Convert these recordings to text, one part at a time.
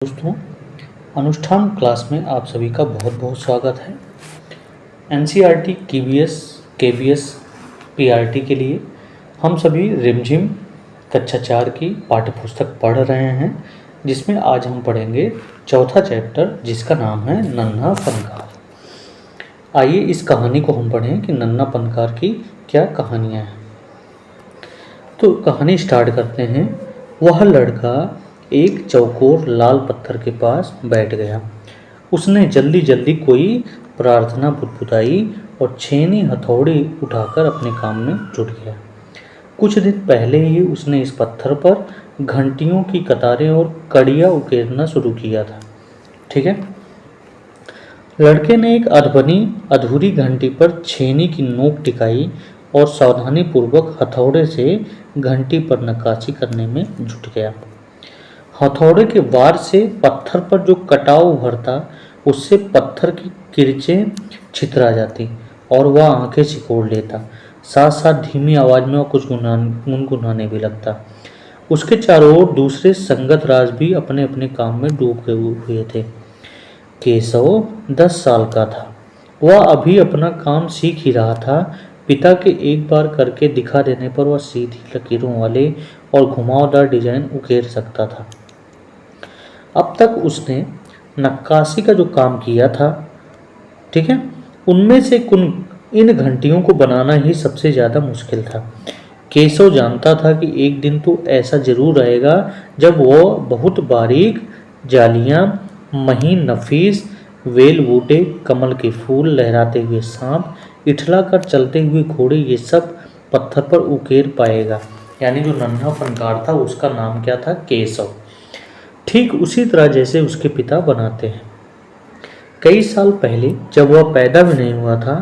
दोस्तों, अनुष्ठान क्लास में आप सभी का बहुत बहुत स्वागत है। एनसीईआरटी केबीएस पीआरटी के लिए हम सभी रिमझिम कक्षा 4 की पाठ्यपुस्तक पढ़ रहे हैं, जिसमें आज हम पढ़ेंगे चौथा चैप्टर, जिसका नाम है नन्हा फनकार। आइए इस कहानी को हम पढ़ें कि नन्हा फनकार की क्या कहानियाँ हैं। तो कहानी स्टार्ट करते हैं। वह लड़का एक चौकोर लाल पत्थर के पास बैठ गया। उसने जल्दी जल्दी कोई प्रार्थना बुदबुदाई और छेनी हथौड़ी उठाकर अपने काम में जुट गया। कुछ दिन पहले ही उसने इस पत्थर पर घंटियों की कतारें और कड़ियाँ उकेरना शुरू किया था। ठीक है। लड़के ने एक अधबनी अधूरी घंटी पर छेनी की नोक टिकाई और सावधानीपूर्वक हथौड़े से घंटी पर नक्काशी करने में जुट गया। हथौड़े के वार से पत्थर पर जो कटाव उभरता, उससे पत्थर की किरचें छितरा जाती और वह आंखें सिकोड़ लेता। साथ साथ धीमी आवाज में वह कुछ गुनगुनाने भी लगता। उसके चारों ओर दूसरे संगत राज भी अपने अपने काम में डूबे हुए थे। केशव 10 साल का था। वह अभी अपना काम सीख ही रहा था। पिता के एक बार करके दिखा देने पर वह सीधी लकीरों वाले और घुमावदार डिजाइन उकेर सकता था। अब तक उसने नक्काशी का जो काम किया था, ठीक है, उनमें से इन घंटियों को बनाना ही सबसे ज़्यादा मुश्किल था। केशव जानता था कि एक दिन तो ऐसा जरूर आएगा जब वो बहुत बारीक जालियां, महीन नफीस वेल बूटे, कमल के फूल, लहराते हुए सांप, इठला कर चलते हुए घोड़े, ये सब पत्थर पर उकेर पाएगा। यानी जो नन्हा फनकार था उसका नाम क्या था? केशव। ठीक उसी तरह जैसे उसके पिता बनाते हैं। कई साल पहले जब वह पैदा भी नहीं हुआ था,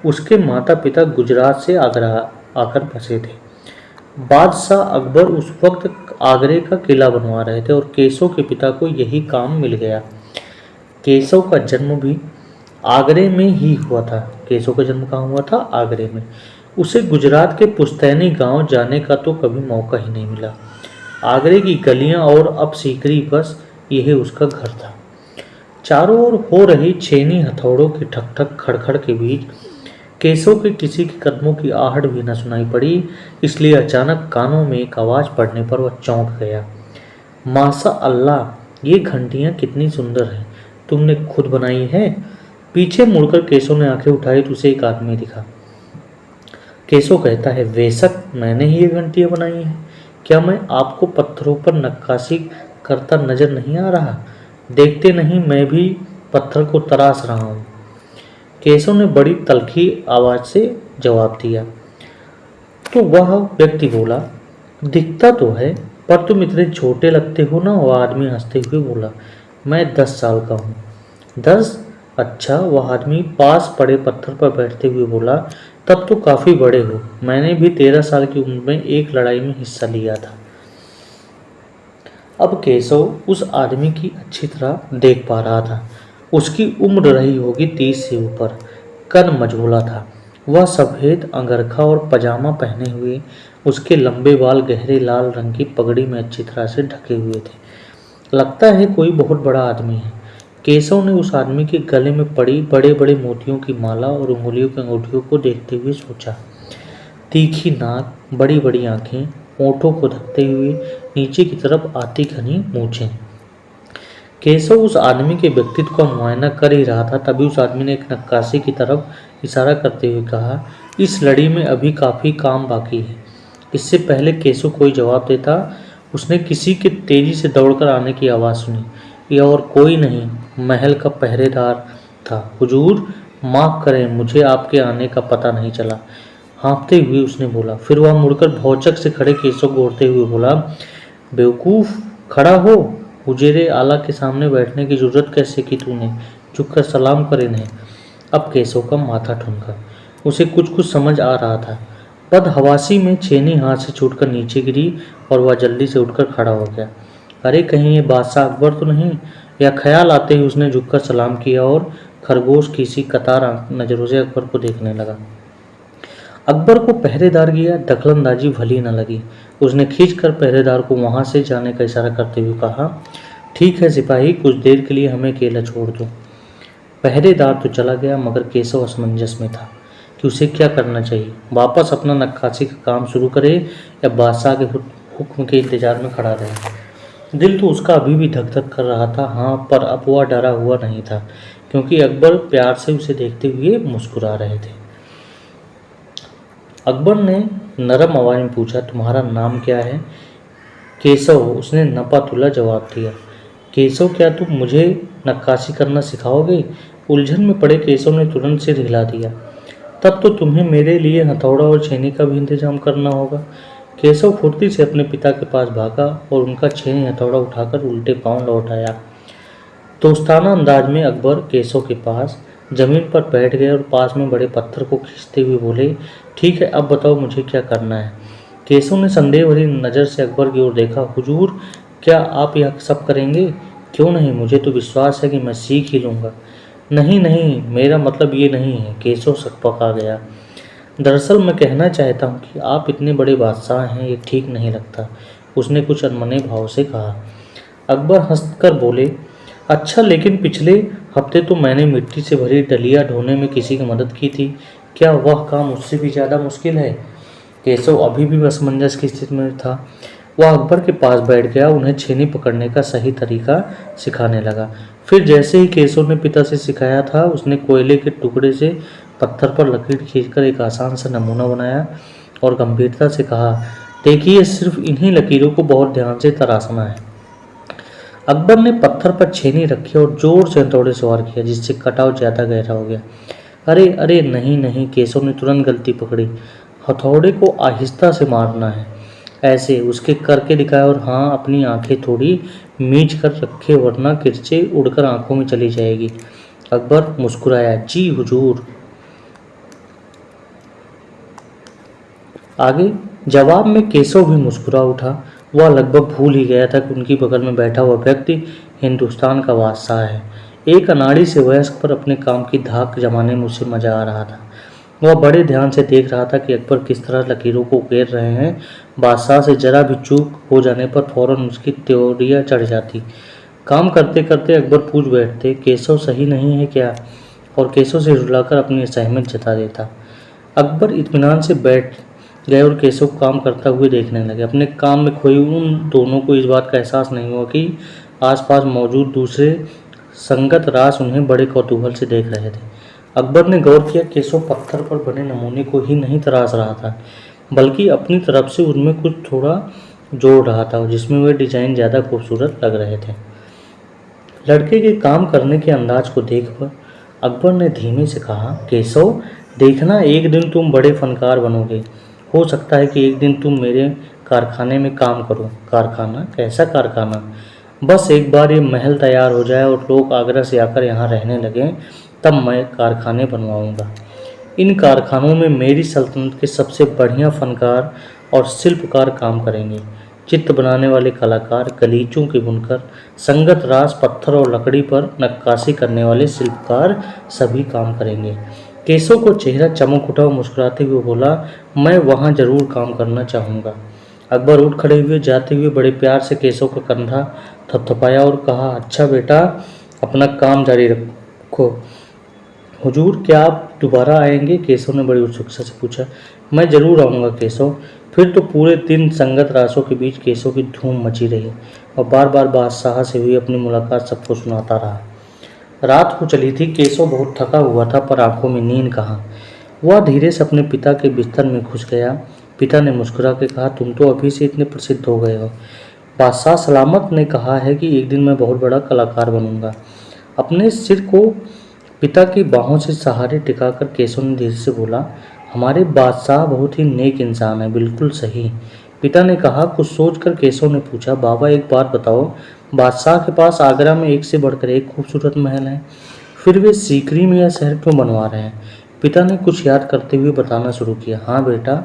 उसके माता पिता गुजरात से आगरा आकर बसे थे। बादशाह अकबर उस वक्त आगरे का किला बनवा रहे थे और केशव के पिता को यही काम मिल गया। केशव का जन्म भी आगरे में ही हुआ था। केशव का जन्म कहाँ हुआ था? आगरे में। उसे गुजरात के पुश्तैनी गांव जाने का तो कभी मौका ही नहीं मिला। आगरे की गलियां और अब सीकरी, बस यही उसका घर था। चारों ओर हो रही छेनी हथौड़ों की ठक ठक खड़खड़ के बीच केशव के किसी के कदमों की आहट भी न सुनाई पड़ी। इसलिए अचानक कानों में एक आवाज़ पड़ने पर वह चौंक गया। माशा अल्लाह, ये घंटियां कितनी सुंदर हैं, तुमने खुद बनाई है? पीछे मुड़कर केशव ने आंखें उठाई तो उसे एक आदमी दिखा। केशव कहता है, बेशक मैंने ही ये घंटियां बनाई हैं। क्या मैं आपको पत्थरों पर नक्काशी करता नजर नहीं आ रहा? देखते नहीं, मैं भी पत्थर को तराश रहा हूँ। केशव ने बड़ी तल्खी आवाज से जवाब दिया। तो वह व्यक्ति बोला, दिखता तो है, पर तुम इतने छोटे लगते हो ना। वह आदमी हंसते हुए बोला, मैं 10 साल का हूँ। 10? अच्छा। वह आदमी पास पड़े पत्थर पर बैठते हुए बोला, तब तो काफ़ी बड़े हो। मैंने भी 13 साल की उम्र में एक लड़ाई में हिस्सा लिया था। अब केशव उस आदमी की अच्छी तरह देख पा रहा था। उसकी उम्र रही होगी 30 से ऊपर। कद मझोला था। वह सफ़ेद अंगरखा और पजामा पहने हुए, उसके लंबे बाल गहरे लाल रंग की पगड़ी में अच्छी तरह से ढके हुए थे। लगता है कोई बहुत बड़ा आदमी है। केशव ने उस आदमी के गले में पड़ी बड़े बड़े मोतियों की माला और उंगलियों की अंगूठियों को देखते हुए सोचा। तीखी नाक, बड़ी बड़ी आंखें, होठों को ढकते हुए नीचे की तरफ आती घनी मूछें। केशव उस आदमी के व्यक्तित्व का मुआयना कर ही रहा था, तभी उस आदमी ने एक नक्काशी की तरफ इशारा करते हुए कहा, इस लड़ी में अभी काफ़ी काम बाकी है। इससे पहले केशव कोई जवाब देता, उसने किसी के तेजी से दौड़कर आने की आवाज़ सुनी। यह और कोई नहीं, महल का पहरेदार था। हुजूर, माफ़ करें, मुझे आपके आने का पता नहीं चला, हाँफते हुए उसने बोला। फिर वह मुड़कर भौचक से खड़े केशव को घूरते हुए बोला, बेवकूफ़, खड़ा हो। हुजूर आला के सामने बैठने की जरूरत कैसे की तूने? झुककर सलाम कर इन्हें। अब केशव का माथा ठुनका। उसे कुछ कुछ समझ आ रहा था। बदहवासी में छेनी हाथ से छूटकर नीचे गिरी और वह जल्दी से उठकर खड़ा हो गया। अरे कहीं ये बादशाह अकबर तो नहीं? यह ख्याल आते ही उसने झुककर सलाम किया और खरगोश की सी कतार नजरों से अकबर को देखने लगा। अकबर को पहरेदार की दखलंदाजी भली न लगी। उसने खींचकर पहरेदार को वहां से जाने का इशारा करते हुए कहा, ठीक है सिपाही, कुछ देर के लिए हमें अकेला छोड़ दो। पहरेदार तो चला गया, मगर केशव असमंजस में था कि उसे क्या करना चाहिए। वापस अपना नक्काशी का काम शुरू करे या बादशाह के हुक्म के इंतजार में खड़ा रहे। दिल तो उसका अभी भी धक धक कर रहा था, हाँ, पर अब वह डरा हुआ नहीं था, क्योंकि अकबर प्यार से उसे देखते हुए मुस्कुरा रहे थे। अकबर ने नरम आवाज में पूछा, तुम्हारा नाम क्या है? केशव, उसने नपा-तुला जवाब दिया। केशव, क्या तुम मुझे नक्काशी करना सिखाओगे? उलझन में पड़े केशव ने तुरंत सिर हिला दिया। तब तो तुम्हें मेरे लिए हथौड़ा और छेनी का भी इंतजाम करना होगा। केशव फुर्ती से अपने पिता के पास भागा और उनका छेनी हथौड़ा उठाकर उल्टे पांव लौट आया। दोस्ताना अंदाज में अकबर केशव के पास जमीन पर बैठ गए और पास में बड़े पत्थर को खींचते हुए बोले, ठीक है, अब बताओ मुझे क्या करना है। केशव ने संदेह भरी नज़र से अकबर की ओर देखा। हुजूर, क्या आप यह सब करेंगे? क्यों नहीं, मुझे तो विश्वास है कि मैं सीख ही लूँगा। नहीं नहीं, मेरा मतलब ये नहीं है, केशव सकपका गया। दरअसल मैं कहना चाहता हूँ कि आप इतने बड़े बादशाह हैं, ये ठीक नहीं लगता, उसने कुछ अनमने भाव से कहा। अकबर हंसकर बोले, अच्छा, लेकिन पिछले हफ्ते तो मैंने मिट्टी से भरी डलिया ढोने में किसी की मदद की थी, क्या वह काम उससे भी ज़्यादा मुश्किल है? केशव अभी भी असमंजस की स्थिति में था। वह अकबर के पास बैठ गया, उन्हें छेनी पकड़ने का सही तरीका सिखाने लगा। फिर जैसे ही केशव ने पिता से सिखाया था, उसने कोयले के टुकड़े से पत्थर पर लकीर खींचकर एक आसान सा नमूना बनाया और गंभीरता से कहा, देखिए, सिर्फ इन्हीं लकीरों को बहुत ध्यान से तराशना है। अकबर ने पत्थर पर छेनी रखी और जोर से हथौड़े से वार किया, जिससे कटाव ज़्यादा गहरा हो गया। अरे अरे, नहीं नहीं, केशव ने तुरंत गलती पकड़ी। हथौड़े को आहिस्ता से मारना है, ऐसे उसके करके दिखाया, और हाँ, अपनी आंखें थोड़ी मीच कर रखे, वरना किरचे उड़कर आंखों में चली जाएगी। अकबर मुस्कुराया, जी हुजूर। आगे जवाब में केशव भी मुस्कुरा उठा। वह लगभग भूल ही गया था कि उनकी बगल में बैठा हुआ व्यक्ति हिंदुस्तान का बादशाह है। एक अनाड़ी से वयस्क पर अपने काम की धाक जमाने में उसे मजा आ रहा था। वह बड़े ध्यान से देख रहा था कि अकबर किस तरह लकीरों को उकेर रहे हैं। बादशाह से जरा भी चूक हो जाने पर फौरन उसकी त्योरियां चढ़ जाती। काम करते करते अकबर पूछ बैठते, केशव सही नहीं है क्या? और केशव से रुलाकर अपनी असहमत जता देता। अकबर इत्मीनान से बैठ गए और केशव काम करता हुए देखने लगे। अपने काम में खोए उन दोनों को इस बात का एहसास नहीं हुआ कि आसपास मौजूद दूसरे संगत रास उन्हें बड़े कौतूहल से देख रहे थे। अकबर ने गौर किया, केशव पत्थर पर बने नमूने को ही नहीं तराश रहा था, बल्कि अपनी तरफ से उनमें कुछ थोड़ा जोड़ रहा था, जिसमें वे डिजाइन ज़्यादा खूबसूरत लग रहे थे। लड़के के काम करने के अंदाज को देखकर अकबर ने धीमे से कहा, केशव, देखना, एक दिन तुम बड़े फनकार बनोगे। हो सकता है कि एक दिन तुम मेरे कारखाने में काम करो। कारखाना? कैसा कारखाना? बस एक बार ये महल तैयार हो जाए और लोग आगरा से आकर यहाँ रहने लगें, तब मैं कारखाने बनवाऊँगा। इन कारखानों में मेरी सल्तनत के सबसे बढ़िया फनकार और शिल्पकार काम करेंगे। चित्र बनाने वाले कलाकार, गलीचों के बुनकर, संगत रास पत्थर और लकड़ी पर नक्काशी करने वाले शिल्पकार सभी काम करेंगे। केशव को चेहरा चमक उठा और मुस्कुराते हुए बोला, मैं वहाँ जरूर काम करना चाहूँगा। अकबर उठ खड़े हुए, जाते हुए बड़े प्यार से केशव का कंधा थपथपाया और कहा, अच्छा बेटा, अपना काम जारी रखो। हुजूर, क्या आप दोबारा आएंगे? केशव ने बड़ी उत्सुकता से पूछा। मैं जरूर आऊँगा केशव। फिर तो पूरे दिन संगत रासों के बीच केशव की धूम मची रही और बार बार बादशाह से हुई अपनी मुलाकात सबको सुनाता रहा। रात हो चली थी। केशव बहुत थका हुआ था, पर आंखों में नींद कहाँ। वह धीरे से अपने पिता के बिस्तर में घुस गया। पिता ने मुस्कुरा के कहा, तुम तो अभी से इतने प्रसिद्ध हो गए हो। बादशाह सलामत ने कहा है कि एक दिन मैं बहुत बड़ा कलाकार बनूंगा। अपने सिर को पिता की बाहों से सहारे टिकाकर केशव ने धीरे से बोला, हमारे बादशाह बहुत ही नेक इंसान है। बिल्कुल सही, पिता ने कहा। कुछ सोचकर केशव ने पूछा, बाबा, एक बात बताओ, बादशाह के पास आगरा में एक से बढ़कर एक खूबसूरत महल है, फिर वे सीकरी में यह शहर क्यों बनवा रहे हैं? पिता ने कुछ याद करते हुए बताना शुरू किया, हाँ बेटा,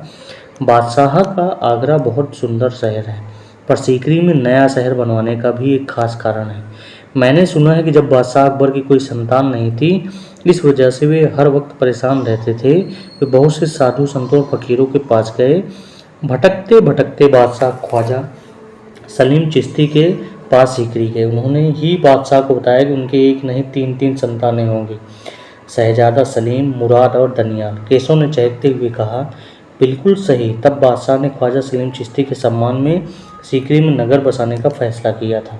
बादशाह का आगरा बहुत सुंदर शहर है, पर सीकरी में नया शहर बनवाने का भी एक खास कारण है। मैंने सुना है कि जब बादशाह अकबर की कोई संतान नहीं थी, इस वजह से वे हर वक्त परेशान रहते थे। वे बहुत से साधु संतों और फकीरों के पास गए। भटकते भटकते बादशाह ख्वाजा सलीम चिश्ती के पास सीकरी गए। उन्होंने ही बादशाह को बताया कि उनके एक नहीं 3-3 संतानें होंगी, शहजादा सलीम, मुराद और दनियाल। केशव ने चहकते हुए कहा, बिल्कुल सही। तब बादशाह ने ख्वाजा सलीम चिश्ती के सम्मान में सीकरी में नगर बसाने का फैसला किया था।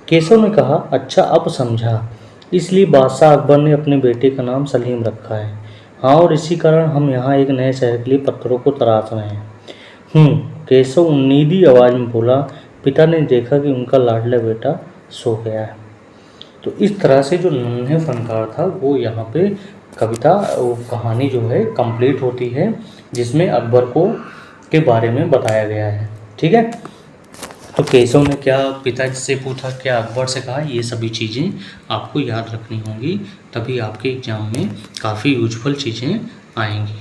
केशव ने कहा, अच्छा अब समझा, इसलिए बादशाह अकबर ने अपने बेटे का नाम सलीम रखा है। हाँ, और इसी कारण हम यहाँ एक नए शहर के लिए पत्थरों को तराश रहे हैं। केशव उम्मीदी आवाज़ में बोला। पिता ने देखा कि उनका लाडला बेटा सो गया है। तो इस तरह से जो नन्हे फनकार था वो यहाँ पे कविता वो कहानी जो है कंप्लीट होती है, जिसमें अकबर को के बारे में बताया गया है। ठीक है, तो केशव ने क्या पिताजी से पूछा, क्या अकबर से कहा, ये सभी चीज़ें आपको याद रखनी होंगी, तभी आपके एग्ज़ाम में काफ़ी यूजफुल चीज़ें आएंगी।